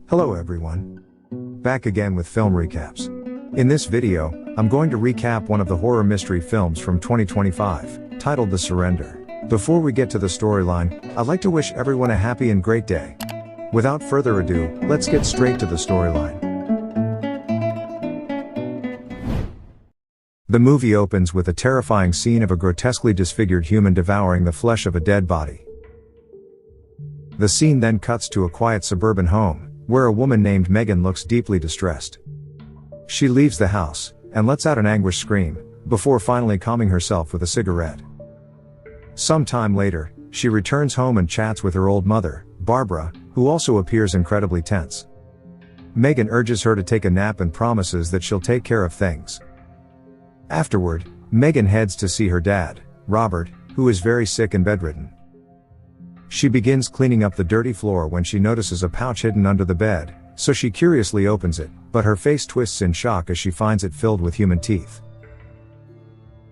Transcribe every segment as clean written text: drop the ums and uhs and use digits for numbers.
Hello everyone. Back again with film recaps. In this video, I'm going to recap one of the horror mystery films from 2025, titled The Surrender. Before we get to the storyline, I'd like to wish everyone a happy and great day. Without further ado, let's get straight to the storyline. The movie opens with a terrifying scene of a grotesquely disfigured human devouring the flesh of a dead body. The scene then cuts to a quiet suburban home, where a woman named Megan looks deeply distressed. She leaves the house, and lets out an anguished scream, before finally calming herself with a cigarette. Some time later, she returns home and chats with her old mother, Barbara, who also appears incredibly tense. Megan urges her to take a nap and promises that she'll take care of things. Afterward, Megan heads to see her dad, Robert, who is very sick and bedridden. She begins cleaning up the dirty floor when she notices a pouch hidden under the bed, so she curiously opens it, but her face twists in shock as she finds it filled with human teeth.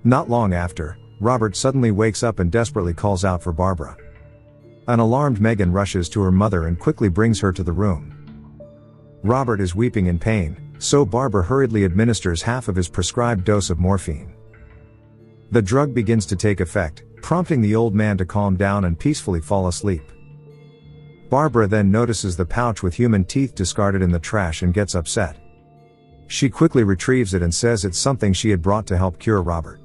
Not long after, Robert suddenly wakes up and desperately calls out for Barbara. An alarmed Megan rushes to her mother and quickly brings her to the room. Robert is weeping in pain, so Barbara hurriedly administers half of his prescribed dose of morphine. The drug begins to take effect, prompting the old man to calm down and peacefully fall asleep. Barbara then notices the pouch with human teeth discarded in the trash and gets upset. She quickly retrieves it and says it's something she had brought to help cure Robert.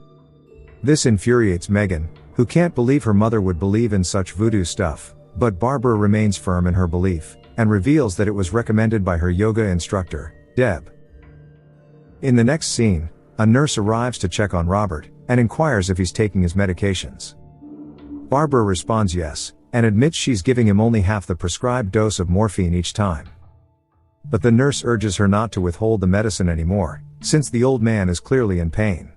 This infuriates Megan, who can't believe her mother would believe in such voodoo stuff, but Barbara remains firm in her belief, and reveals that it was recommended by her yoga instructor, Deb. In the next scene, a nurse arrives to check on Robert, and inquires if he's taking his medications. Barbara responds yes, and admits she's giving him only half the prescribed dose of morphine each time. But the nurse urges her not to withhold the medicine anymore, since the old man is clearly in pain.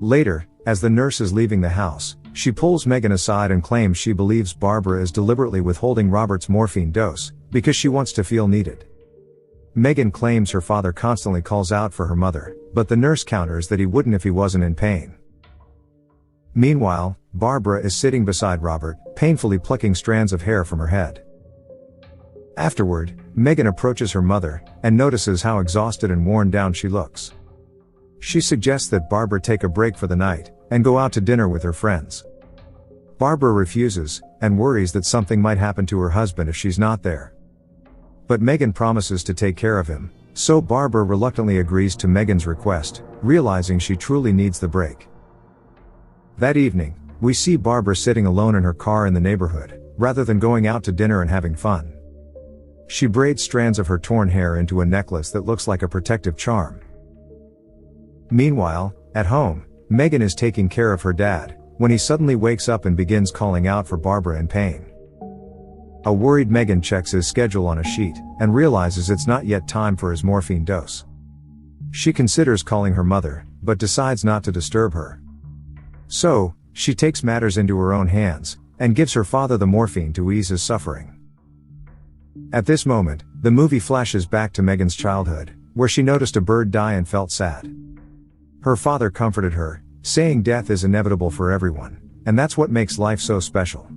Later, as the nurse is leaving the house, she pulls Megan aside and claims she believes Barbara is deliberately withholding Robert's morphine dose, because she wants to feel needed. Megan claims her father constantly calls out for her mother, but the nurse counters that he wouldn't if he wasn't in pain. Meanwhile, Barbara is sitting beside Robert, painfully plucking strands of hair from her head. Afterward, Megan approaches her mother, and notices how exhausted and worn down she looks. She suggests that Barbara take a break for the night, and go out to dinner with her friends. Barbara refuses, and worries that something might happen to her husband if she's not there. But Megan promises to take care of him, so Barbara reluctantly agrees to Megan's request, realizing she truly needs the break. That evening, we see Barbara sitting alone in her car in the neighborhood, rather than going out to dinner and having fun. She braids strands of her torn hair into a necklace that looks like a protective charm. Meanwhile, at home, Megan is taking care of her dad, when he suddenly wakes up and begins calling out for Barbara in pain. A worried Megan checks his schedule on a sheet, and realizes it's not yet time for his morphine dose. She considers calling her mother, but decides not to disturb her. So, she takes matters into her own hands, and gives her father the morphine to ease his suffering. At this moment, the movie flashes back to Megan's childhood, where she noticed a bird die and felt sad. Her father comforted her, saying death is inevitable for everyone, and that's what makes life so special.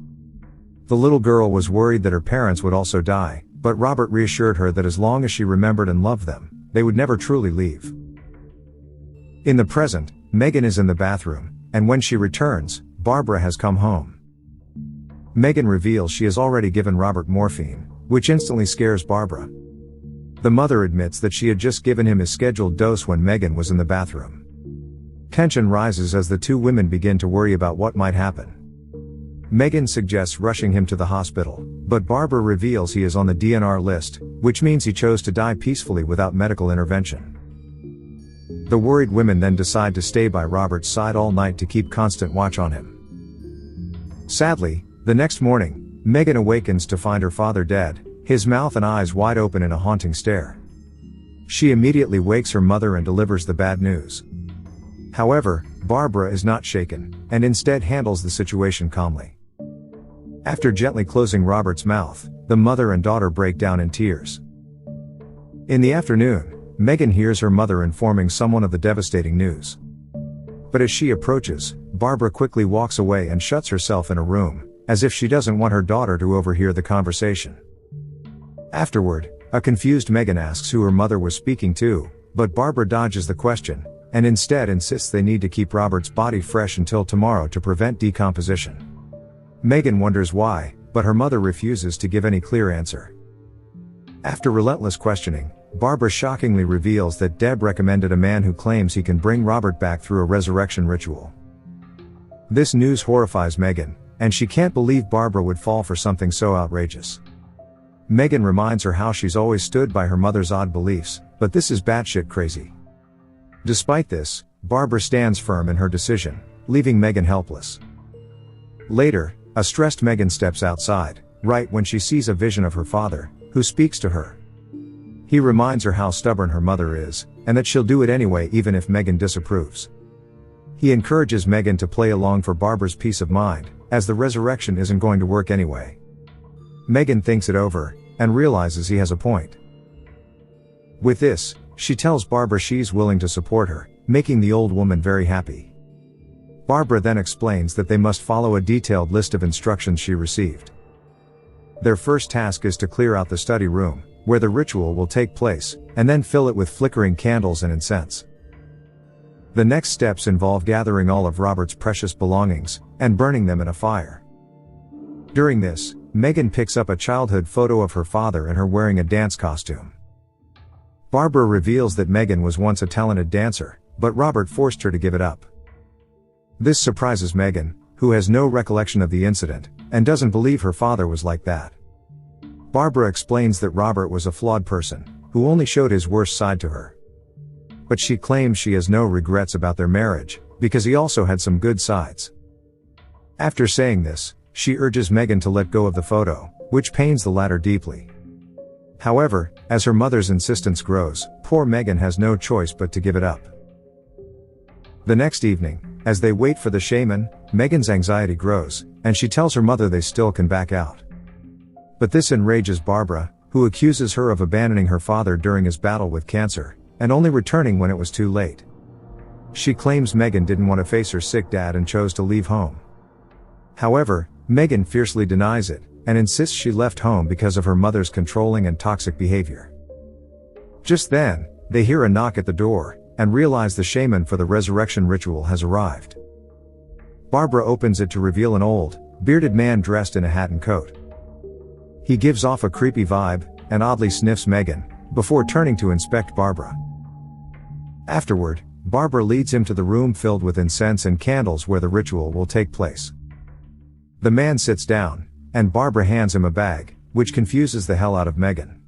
The little girl was worried that her parents would also die, but Robert reassured her that as long as she remembered and loved them, they would never truly leave. In the present, Megan is in the bathroom, and when she returns, Barbara has come home. Megan reveals she has already given Robert morphine, which instantly scares Barbara. The mother admits that she had just given him his scheduled dose when Megan was in the bathroom. Tension rises as the two women begin to worry about what might happen. Megan suggests rushing him to the hospital, but Barbara reveals he is on the DNR list, which means he chose to die peacefully without medical intervention. The worried women then decide to stay by Robert's side all night to keep constant watch on him. Sadly, the next morning, Megan awakens to find her father dead, his mouth and eyes wide open in a haunting stare. She immediately wakes her mother and delivers the bad news. However, Barbara is not shaken, and instead handles the situation calmly. After gently closing Robert's mouth, the mother and daughter break down in tears. In the afternoon, Megan hears her mother informing someone of the devastating news. But as she approaches, Barbara quickly walks away and shuts herself in a room, as if she doesn't want her daughter to overhear the conversation. Afterward, A confused Megan asks who her mother was speaking to, but Barbara dodges the question, and instead insists they need to keep Robert's body fresh until tomorrow to prevent decomposition. Megan wonders why, but her mother refuses to give any clear answer. After relentless questioning, Barbara shockingly reveals that Deb recommended a man who claims he can bring Robert back through a resurrection ritual. This news horrifies Megan, and she can't believe Barbara would fall for something so outrageous. Megan reminds her how she's always stood by her mother's odd beliefs, but this is batshit crazy. Despite this, Barbara stands firm in her decision, leaving Megan helpless. Later, a stressed Megan steps outside, right when she sees a vision of her father, who speaks to her. He reminds her how stubborn her mother is, and that she'll do it anyway even if Megan disapproves. He encourages Megan to play along for Barbara's peace of mind, as the resurrection isn't going to work anyway. Megan thinks it over, and realizes he has a point. With this, she tells Barbara she's willing to support her, making the old woman very happy. Barbara then explains that they must follow a detailed list of instructions she received. Their first task is to clear out the study room, where the ritual will take place, and then fill it with flickering candles and incense. The next steps involve gathering all of Robert's precious belongings, and burning them in a fire. During this, Megan picks up a childhood photo of her father and her wearing a dance costume. Barbara reveals that Megan was once a talented dancer, but Robert forced her to give it up. This surprises Megan, who has no recollection of the incident, and doesn't believe her father was like that. Barbara explains that Robert was a flawed person, who only showed his worst side to her. But she claims she has no regrets about their marriage, because he also had some good sides. After saying this, she urges Megan to let go of the photo, which pains the latter deeply. However, as her mother's insistence grows, poor Megan has no choice but to give it up. The next evening, as they wait for the shaman, Megan's anxiety grows, and she tells her mother they still can back out. But this enrages Barbara, who accuses her of abandoning her father during his battle with cancer, and only returning when it was too late. She claims Megan didn't want to face her sick dad and chose to leave home. However, Megan fiercely denies it, and insists she left home because of her mother's controlling and toxic behavior. Just then, they hear a knock at the door, and realize the shaman for the resurrection ritual has arrived. Barbara opens it to reveal an old, bearded man dressed in a hat and coat. He gives off a creepy vibe, and oddly sniffs Megan, before turning to inspect Barbara. Afterward, Barbara leads him to the room filled with incense and candles where the ritual will take place. The man sits down, and Barbara hands him a bag, which confuses the hell out of Megan.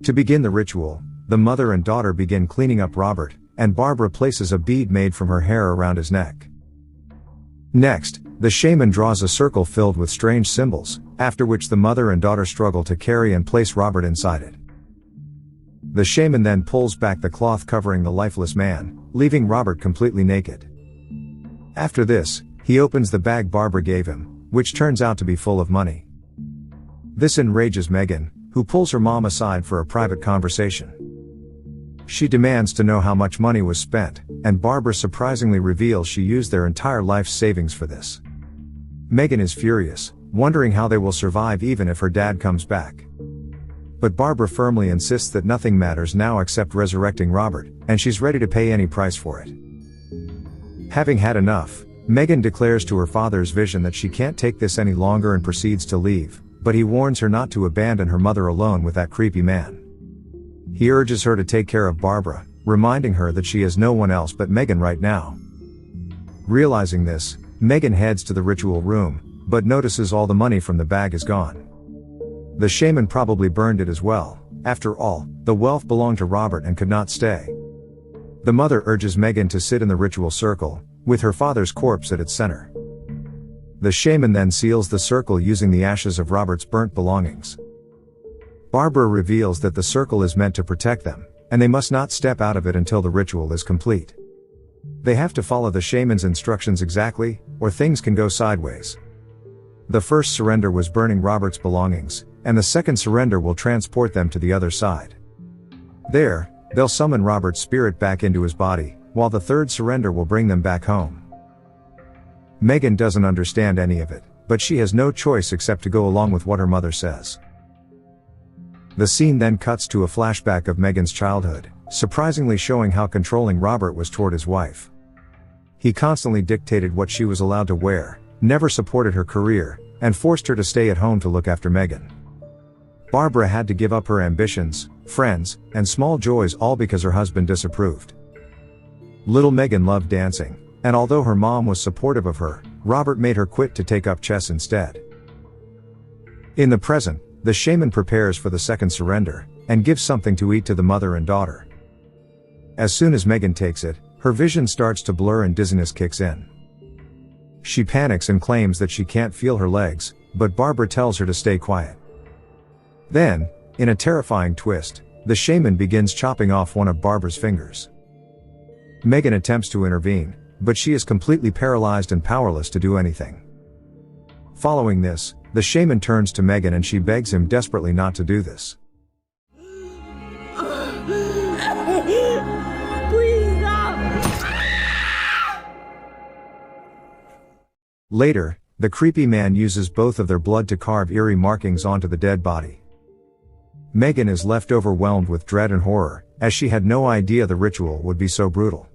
To begin the ritual, the mother and daughter begin cleaning up Robert, and Barbara places a bead made from her hair around his neck. Next, the shaman draws a circle filled with strange symbols, after which the mother and daughter struggle to carry and place Robert inside it. The shaman then pulls back the cloth covering the lifeless man, leaving Robert completely naked. After this, he opens the bag Barbara gave him, which turns out to be full of money. This enrages Megan, who pulls her mom aside for a private conversation. She demands to know how much money was spent, and Barbara surprisingly reveals she used their entire life's savings for this. Megan is furious, wondering how they will survive even if her dad comes back. But Barbara firmly insists that nothing matters now except resurrecting Robert, and she's ready to pay any price for it. Having had enough, Megan declares to her father's vision that she can't take this any longer and proceeds to leave, but he warns her not to abandon her mother alone with that creepy man. He urges her to take care of Barbara, reminding her that she has no one else but Megan right now. Realizing this, Megan heads to the ritual room, but notices all the money from the bag is gone. The shaman probably burned it as well. After all, the wealth belonged to Robert and could not stay. The mother urges Megan to sit in the ritual circle, with her father's corpse at its center. The shaman then seals the circle using the ashes of Robert's burnt belongings. Barbara reveals that the circle is meant to protect them, and they must not step out of it until the ritual is complete. They have to follow the shaman's instructions exactly, or things can go sideways. The first surrender was burning Robert's belongings, and the second surrender will transport them to the other side. There, they'll summon Robert's spirit back into his body, while the third surrender will bring them back home. Megan doesn't understand any of it, but she has no choice except to go along with what her mother says. The scene then cuts to a flashback of Megan's childhood, surprisingly showing how controlling Robert was toward his wife. He constantly dictated what she was allowed to wear, never supported her career, and forced her to stay at home to look after Megan. Barbara had to give up her ambitions, friends, and small joys all because her husband disapproved. Little Megan loved dancing, and although her mom was supportive of her, Robert made her quit to take up chess instead. In the present, the shaman prepares for the second surrender, and gives something to eat to the mother and daughter. As soon as Megan takes it, her vision starts to blur and dizziness kicks in. She panics and claims that she can't feel her legs, but Barbara tells her to stay quiet. Then, in a terrifying twist, the shaman begins chopping off one of Barbara's fingers. Megan attempts to intervene, but she is completely paralyzed and powerless to do anything. Following this, the shaman turns to Megan and she begs him desperately not to do this. Please stop! Later, the creepy man uses both of their blood to carve eerie markings onto the dead body. Megan is left overwhelmed with dread and horror, as she had no idea the ritual would be so brutal.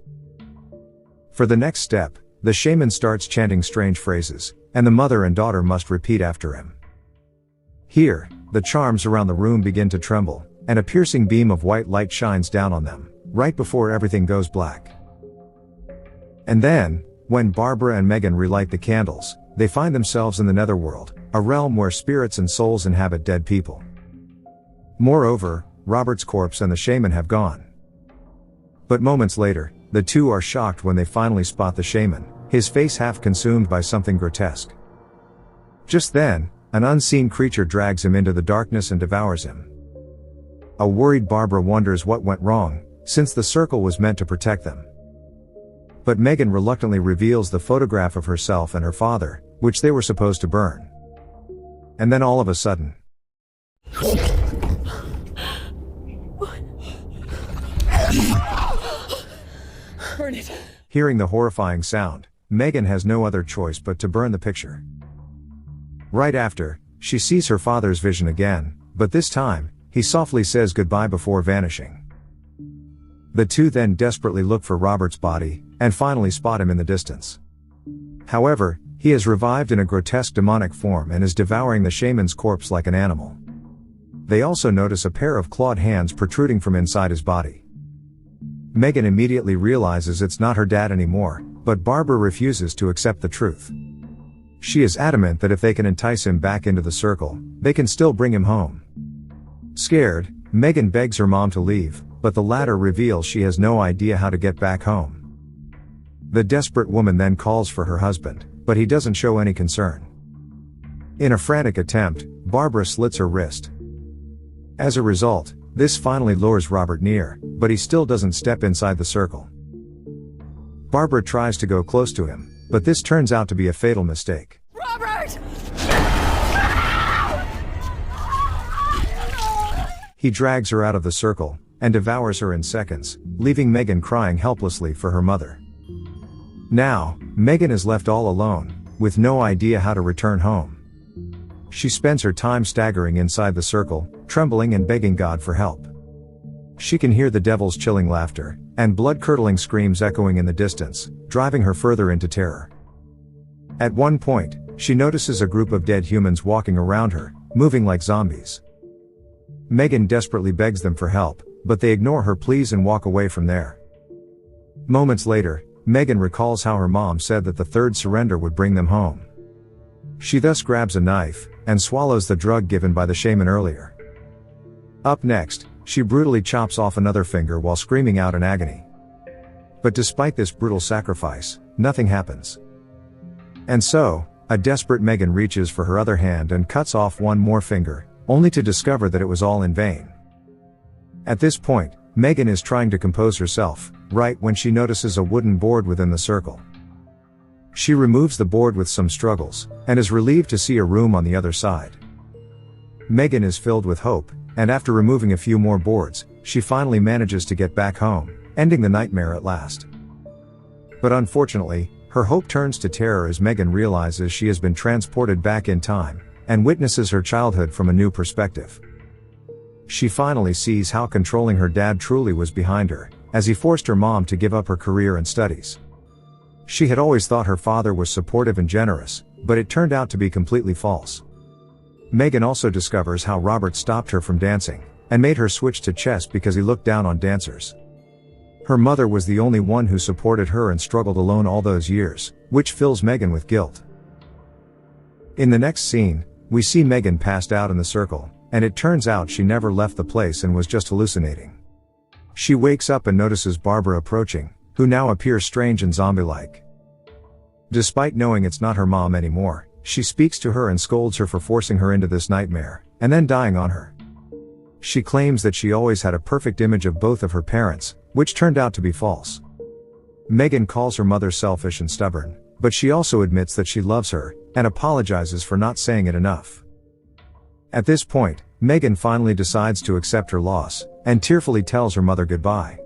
For the next step, the shaman starts chanting strange phrases, and the mother and daughter must repeat after him. Here, the charms around the room begin to tremble, and a piercing beam of white light shines down on them, right before everything goes black. And then, when Barbara and Megan relight the candles, they find themselves in the netherworld, a realm where spirits and souls inhabit dead people. Moreover, Robert's corpse and the shaman have gone. But moments later, the two are shocked when they finally spot the shaman, his face half consumed by something grotesque. Just then, an unseen creature drags him into the darkness and devours him. A worried Barbara wonders what went wrong, since the circle was meant to protect them. But Megan reluctantly reveals the photograph of herself and her father, which they were supposed to burn. And then all of a sudden, Burn it. Hearing the horrifying sound, Megan has no other choice but to burn the picture. Right after, she sees her father's vision again, but this time, he softly says goodbye before vanishing. The two then desperately look for Robert's body, and finally spot him in the distance. However, he has revived in a grotesque demonic form and is devouring the shaman's corpse like an animal. They also notice a pair of clawed hands protruding from inside his body. Megan immediately realizes it's not her dad anymore, but Barbara refuses to accept the truth. She is adamant that if they can entice him back into the circle, they can still bring him home. Scared, Megan begs her mom to leave, but the latter reveals she has no idea how to get back home. The desperate woman then calls for her husband, but he doesn't show any concern. In a frantic attempt, Barbara slits her wrist. As a result, this finally lures Robert near, but he still doesn't step inside the circle. Barbara tries to go close to him, but this turns out to be a fatal mistake. Robert! He drags her out of the circle, and devours her in seconds, leaving Megan crying helplessly for her mother. Now, Megan is left all alone, with no idea how to return home. She spends her time staggering inside the circle, trembling and begging God for help. She can hear the devil's chilling laughter, and blood-curdling screams echoing in the distance, driving her further into terror. At one point, she notices a group of dead humans walking around her, moving like zombies. Megan desperately begs them for help, but they ignore her pleas and walk away from there. Moments later, Megan recalls how her mom said that the third surrender would bring them home. She thus grabs a knife, and swallows the drug given by the shaman earlier. Up next, she brutally chops off another finger while screaming out in agony. But despite this brutal sacrifice, nothing happens. And so, a desperate Megan reaches for her other hand and cuts off one more finger, only to discover that it was all in vain. At this point, Megan is trying to compose herself, right when she notices a wooden board within the circle. She removes the board with some struggles, and is relieved to see a room on the other side. Megan is filled with hope, and after removing a few more boards, she finally manages to get back home, ending the nightmare at last. But unfortunately, her hope turns to terror as Megan realizes she has been transported back in time, and witnesses her childhood from a new perspective. she finally sees how controlling her dad truly was behind her, as he forced her mom to give up her career and studies. She had always thought her father was supportive and generous, but it turned out to be completely false. Megan also discovers how Robert stopped her from dancing, and made her switch to chess because he looked down on dancers. Her mother was the only one who supported her and struggled alone all those years, which fills Megan with guilt. In the next scene, we see Megan passed out in the circle, and it turns out she never left the place and was just hallucinating. She wakes up and notices Barbara approaching, who now appears strange and zombie-like. Despite knowing it's not her mom anymore, she speaks to her and scolds her for forcing her into this nightmare, and then dying on her. She claims that she always had a perfect image of both of her parents, which turned out to be false. Megan calls her mother selfish and stubborn, but she also admits that she loves her, and apologizes for not saying it enough. At this point, Megan finally decides to accept her loss, and tearfully tells her mother goodbye.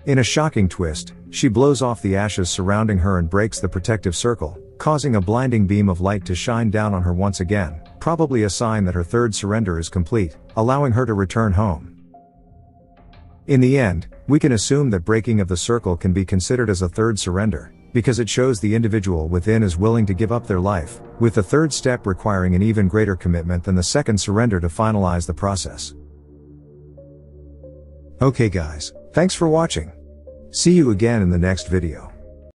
In a shocking twist, she blows off the ashes surrounding her and breaks the protective circle, causing a blinding beam of light to shine down on her once again, probably a sign that her third surrender is complete, allowing her to return home. In the end, we can assume that breaking of the circle can be considered as a third surrender, because it shows the individual within is willing to give up their life, with the third step requiring an even greater commitment than the second surrender to finalize the process. Okay guys, thanks for watching. See you again in the next video.